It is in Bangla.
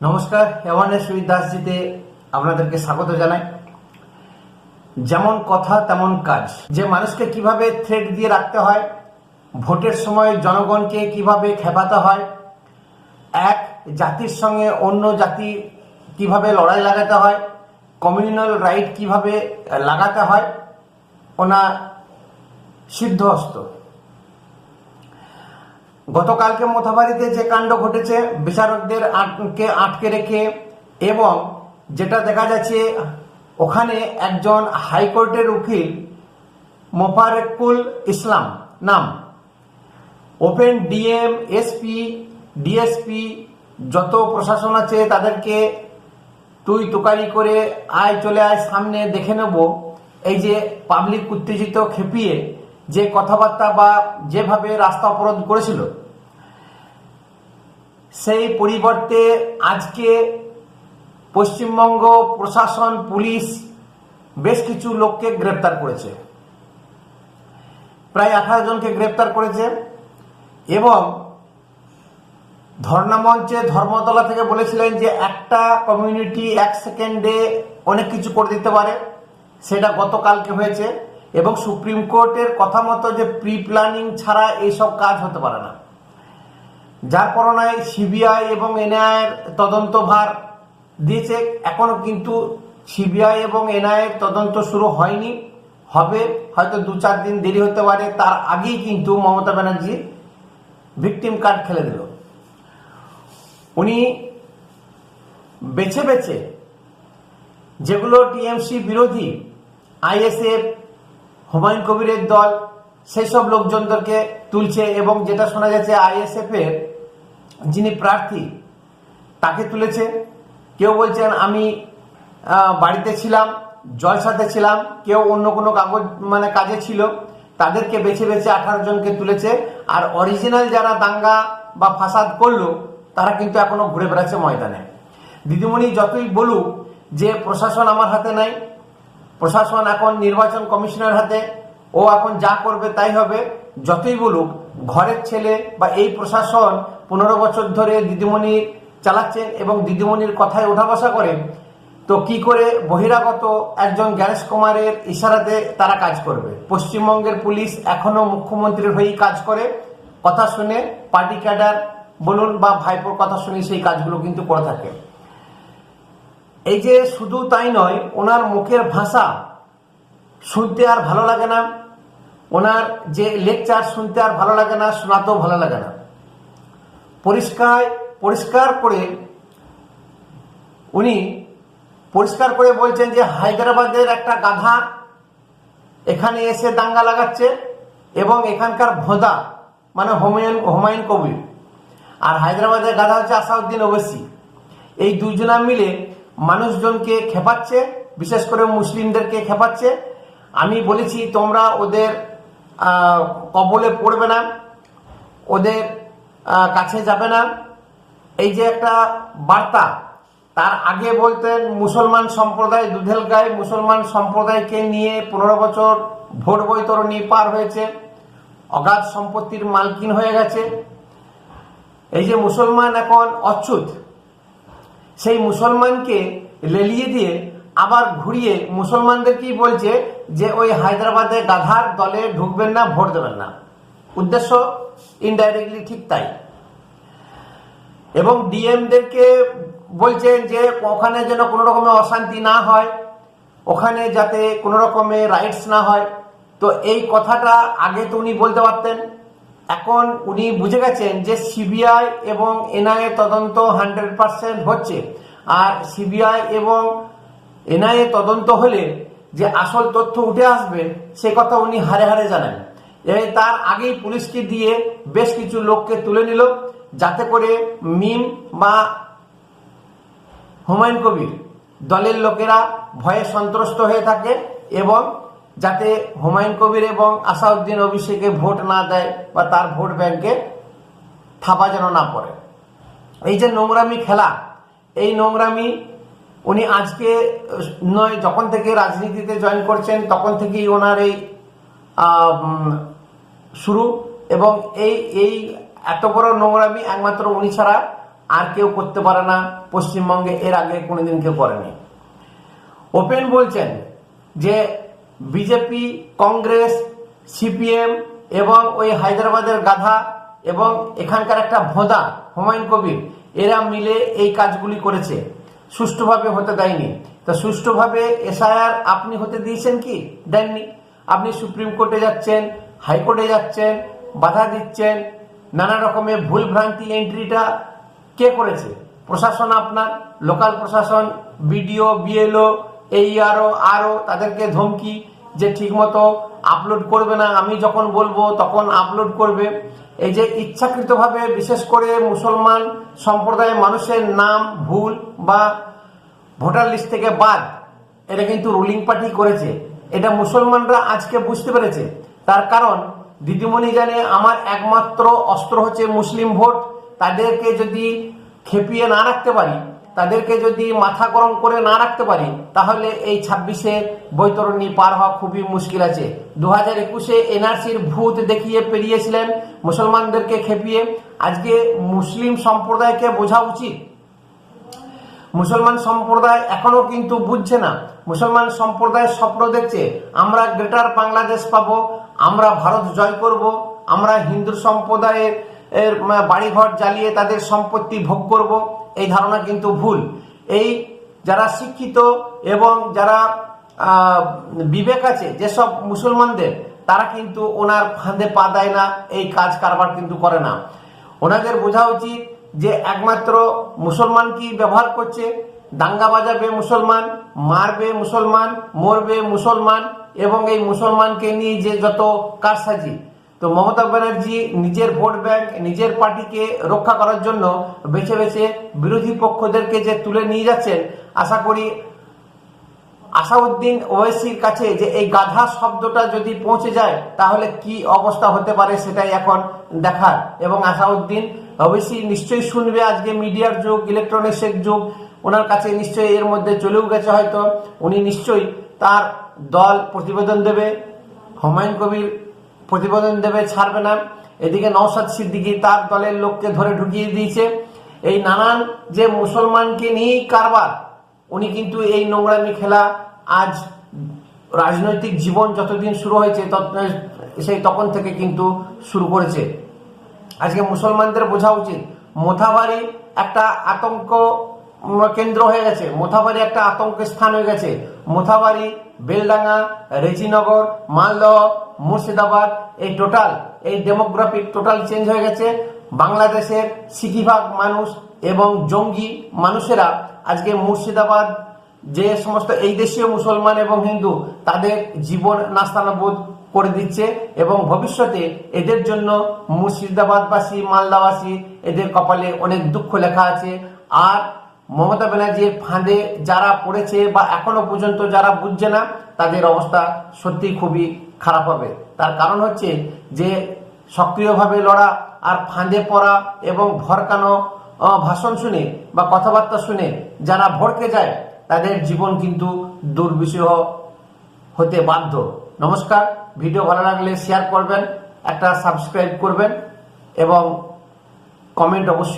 নমস্কার, অ্যাওয়ারনেস উইথ দাসজিতে আপনাদেরকে স্বাগত জানাই। যেমন কথা তেমন কাজ, যে মানুষকে কিভাবে থ্রেট দিয়ে রাখতে হয়, ভোটের সময় জনগণকে কিভাবে খেপাতে হয়, এক জাতির সঙ্গে অন্য জাতি কিভাবে লড়াই লাগাতে হয়, কমিউনাল রাইট কিভাবে লাগাতে হয়, ওনার সিদ্ধহস্ত। গতকালকে মোথাবাড়িতে যে কাণ্ড ঘটেছে, বিচারকদের আটকে রেখে, এবং যেটা দেখা যাচ্ছে ওখানে একজন হাইকোর্টের উকিল মোফারেকুল ইসলাম নাম ওপেন ডিএম, এসপি, ডিএসপি যত প্রশাসন আছে তাদেরকে তুই তুকারি করে আয়, চলে আয়, সামনে দেখে নেব। এই যে পাবলিক উত্তেজিত খেপিয়ে যে কথাবার্তা বা যেভাবে রাস্তা অবরোধ করেছিল, সেই পরিবর্তে আজকে পশ্চিমবঙ্গ প্রশাসন, পুলিশ বেশ কিছু লোককে গ্রেপ্তার করেছে, প্রায় 18 জনকে গ্রেপ্তার করেছে। এবং ধর্ণা মঞ্চে ধর্মতলা থেকে বলেছিলেন যে একটা কমিউনিটি 1 সেকেন্ডে অনেক কিছু করে দিতে পারে, সেটা গতকালকে হয়েছে। এবং সুপ্রিম কোর্টের কথা মতো যে প্রি প্ল্যানিং ছাড়া এইসব কাজ হতে পারে না, যার কারণে সিবিআই এবং এনআইএর তদন্ত ভার দিয়েছে। এখনো কিন্তু সিবিআই এবং এনআইএর তদন্ত শুরু হয়নি, হবে হয়তো 2-4 দিন দেরি হতে পারে। তার আগেই কিন্তু মমতা ব্যানার্জি ভিকটিম কার্ড খেলে দিল। উনি বেছে বেছে যেগুলো টিএমসি বিরোধী, আইএসএফ, হুমায়ুন কবিরের দল, সেই সব লোকজনদেরকে তুলছে। এবং যেটা শোনা যাচ্ছে আইএসএফ এর যিনি প্রার্থী তাকে তুলেছে। কেউ বলছেন আমি বাড়িতে ছিলাম, জলসাতে ছিলাম, কেউ অন্য কোনো কাজে ছিল, তাদেরকে বেছে বেছে 18 জনকে তুলেছে। আর অরিজিনাল যারা দাঙ্গা বা ফাসাদ করলো তারা কিন্তু এখনো ঘুরে বেড়াচ্ছে ময়দানে। দিদিমণি যতই বলুক যে প্রশাসন আমার হাতে নাই, প্রশাসন এখন নির্বাচন কমিশনের হাতে, ও এখন যা করবে তাই হবে, যতই বলুক ঘরের ছেলে বা এই প্রশাসন 15 বছর ধরে দিদিমণি চালাচ্ছেন এবং দিদিমণির কথায় ওঠা বসা করে, তো কি করে বহিরাগত একজন জ্ঞানেশ কুমারের ইশারাতে তারা কাজ করবে? পশ্চিমবঙ্গের পুলিশ এখনো মুখ্যমন্ত্রীর হয়েই কাজ করে, কথা শুনে, পার্টি ক্যাডার বলুন বা ভাইপোর কথা শুনে সেই কাজগুলো কিন্তু করে থাকে। এই যে শুধু তাই নয়, ওনার মুখের ভাষা শুনতে আর ভালো লাগে না, ওনার যে লেকচার শুনতে আর ভালো লাগে না, শোনাতেও ভালো লাগে না। পরিষ্কার করে উনি বলছেন যে হায়দ্রাবাদের একটা গাধা এখানে এসে দাঙ্গা লাগাচ্ছে, এবং এখানকার ভোঁদা মানে হুমায়ুন কবির, আর হায়দ্রাবাদের গাধা হচ্ছে আসাউদ্দিন ওবেসি। এই দুজনা মিলে মানুষজনকে খেপাচ্ছে, বিশেষ করে মুসলিমদেরকে খেপাচ্ছে। আমি বলেছি তোমরা ওদের কবলে পড়বে না, ওদের কাছে যাবে না, এই যে একটা বার্তা। তার আগে বলতেন মুসলমান সম্প্রদায় দুধেল গায়ে, মুসলমান সম্প্রদায়কে নিয়ে 15 বছর ভোট বৈতরণী পার হয়েছে, অগাধ সম্পত্তির মালকিন হয়ে গেছে। এই যে মুসলমান এখন অচ্যুত, সেই মুসলমানকে লেলিয়ে দিয়ে আবার ঘুরিয়ে মুসলমানদেরকেই বলছে যে ওই হায়দ্রাবাদে গাধার দলে ঢুকবেন না, ভোট দেবেন না। উদ্দেশ্য ইনডাইরেক্টলি ঠিক তাই। এবং ডিএমদেরকে বলছেন যে ওখানে যেন কোনো রকমের অশান্তি না হয়, ওখানে যাতে কোনো রকমের রাইটস না হয়। তো এই কথাটা আগে তো উনি বলতে পারতেন। এখন উনি বুঝে গেছেন যে সিবিআই এবং এনআইএ তদন্ত 100% হচ্ছে, আর সিবিআই এবং এনআইএ তদন্ত হলে যে আসল তথ্য উঠে আসবে সে কথা উনি হারে হারে জানেন। তার আগেই পুলিশকে দিয়ে বেশ কিছু লোককে তুলে নিল, যাতে করে মিম বা হুমায়ুন কবির দলের লোকেরা ভয়ে সন্ত্রস্ত হয়ে থাকে, এবং যাতে হুমায়ুন কবির এবং আসাউদ্দিন ওবেসিকে ভোট না দেয় বা তার ভোট ব্যাংকে থাপা যেন না পড়ে। এই যে নোংরামি খেলা, এই নোংরামি উনি আজকে নয়, যখন থেকে রাজনীতিতে জয়েন করছেন তখন থেকেই ওনার এই শুরু। এবং এই এত বড় নোংরামি একমাত্র উনি ছাড়া আর কেউ করতে পারে না পশ্চিমবঙ্গে, এর আগে কোনোদিন কেউ করেনি। ওপেন বলছেন যে বিজেপি, কংগ্রেস, সিপিএম এবং ওই হায়দ্রাবাদের গাধা এবং এখানকার একটা ভোঁদা হুমায়ুন কবির, এরা মিলে এই কাজগুলি করেছে, সুষ্ঠুভাবে হতে দেয়নি। তা সুষ্ঠুভাবে এসআইআর আপনি হতে দিয়েছেন কি? দেননি। আপনি সুপ্রিম কোর্টে যাচ্ছেন, হাইকোর্টে যাচ্ছেন, বাধা দিচ্ছেন, নানা রকমের ভুল ভ্রান্তি এন্ট্রিটা কে করেছে? প্রশাসন, আপনার লোকাল প্রশাসন, বিডিও, বিএলও, এইআরও, আরও তাদেরকে ধমকি যে ঠিকমতো আপলোড করবে না, আমি যখন বলবো তখন আপলোড করবে। এই যে ইচ্ছাকৃতভাবে বিশেষ করে মুসলমান সম্প্রদায়ের মানুষের নাম ভুল বা ভোটার লিস্ট থেকে বাদ, এটা কিন্তু রুলিং পার্টি করেছে। এটা মুসলমানরা আজকে বুঝতে পেরেছে। তার কারণ দিদিমণি জানে আমার একমাত্র অস্ত্র হচ্ছে মুসলিম ভোট। তাদেরকে যদি খেপিয়ে না রাখতে পারি, তাদেরকে যদি মাথা গরম করে না রাখতে পারি, তাহলে এই 26-এ বৈতরণী পার হওয়া খুবই মুশকিল আছে। 2021-এ এনআরসির ভূত দেখিয়ে পেরিয়েছিলেন মুসলমানদেরকে খেপিয়ে। আজকে মুসলিম সম্প্রদায়কে বোঝা উচিত। মুসলমান সম্প্রদায় এখনো কিন্তু বুঝছে না। মুসলমান সম্প্রদায় স্বপ্ন দেখছে আমরা গ্রেটার বাংলাদেশ পাবো, আমরা ভারত জয় করব, আমরা হিন্দু সম্প্রদায়ের বাড়িঘর জ্বালিয়ে তাদের সম্পত্তি ভোগ করব। এই ধারণা কিন্তু ভুল। এই যারা শিক্ষিত এবং যারা বিবেক আছে যেসব মুসলমানদের, তারা কিন্তু ওনার ফাঁদে পা দেয় না, এই কাজ কারবার কিন্তু করে না। ওনাদের বোঝা উচিত যে একমাত্র মুসলমান কি ব্যবহার করছে, দাঙ্গা বাজাবে মুসলমান, মারবে মুসলমান, মরবে মুসলমান, এবং এই মুসলমানকে নিয়ে যে যত কারসাজি। তো মমতা ব্যানার্জি নিজের ভোট ব্যাংক, নিজের পার্টিকে রক্ষা করার জন্য বেছে বেছে বিরোধী পক্ষদেরকে যে তুলে নিয়ে যাচ্ছেন, আশা করি আসাউদ্দিন ওয়াইসির কাছে যে এই গাধা শব্দটা যদি পৌঁছে যায় তাহলে কি অবস্থা হতে পারে সেটাই এখন দেখার। এবং আসাউদ্দিন ওয়াইসি নিশ্চয়ই শুনবে, আজকে মিডিয়ার যুগ, ইলেকট্রনিক্সের যুগ, ওনার কাছে নিশ্চয়ই এর মধ্যে চলেও গেছে হয়তো। উনি নিশ্চয়ই তার দল প্রতিবেদন দেবে, হুমায়ুন কবির প্রতিবেদন দেবে, ছাড়বে না। এদিকে নওশাদ সিদ্দিকী তার দলের লোককে ধরে ঢুকিয়ে দিয়েছে। এই নানান যে মুসলমানকে নিয়েই কারবার, উনি কিন্তু এই নোংরামি খেলা আজ রাজনৈতিক জীবন যতদিন শুরু হয়েছে সেই তখন থেকে কিন্তু শুরু করেছে। আজকে মুসলমানদের বোঝা উচিত মোথাবাড়ি একটা আতঙ্ক কেন্দ্র হয়ে গেছে, মোথাবাড়ি একটা আতঙ্কের স্থান হয়ে গেছে। মোথাবাড়ি, বেলডাঙ্গা, রেজিনগর, মালদহ, মুর্শিদাবাদ, এই টোটাল এই ডেমোগ্রাফিক টোটাল চেঞ্জ হয়ে গেছে। বাংলাদেশের সিকিভাগ মানুষ এবং জঙ্গি মানুষেরা আজকে মুর্শিদাবাদ, যে সমস্ত এই দেশীয় মুসলমান এবং হিন্দু, তাদের জীবন নাস্তানাবুদ করে দিচ্ছে। এবং ভবিষ্যতে এদের জন্য মুর্শিদাবাদবাসী, মালদাবাসী, এদের কপালে অনেক দুঃখ লেখা আছে। আর মমতা ব্যানার্জির ফাঁদে যারা পড়েছে বা এখনো পর্যন্ত যারা বুঝছে না, তাদের অবস্থা সত্যি খুবই খারাপ হবে। তার কারণ হচ্ছে যে সক্রিয়ভাবে লড়া আর ফাঁদে পড়া এবং ভরকানো ভাষণ শুনে বা কথাবার্তা শুনে যারা ভড়কে যায়, তাদের জীবন কিন্তু দুর্বিষহ হতে বাধ্য। নমস্কার। ভিডিও ভালো লাগলে শেয়ার করবেন, একটা সাবস্ক্রাইব করবেন এবং কমেন্ট অবশ্যই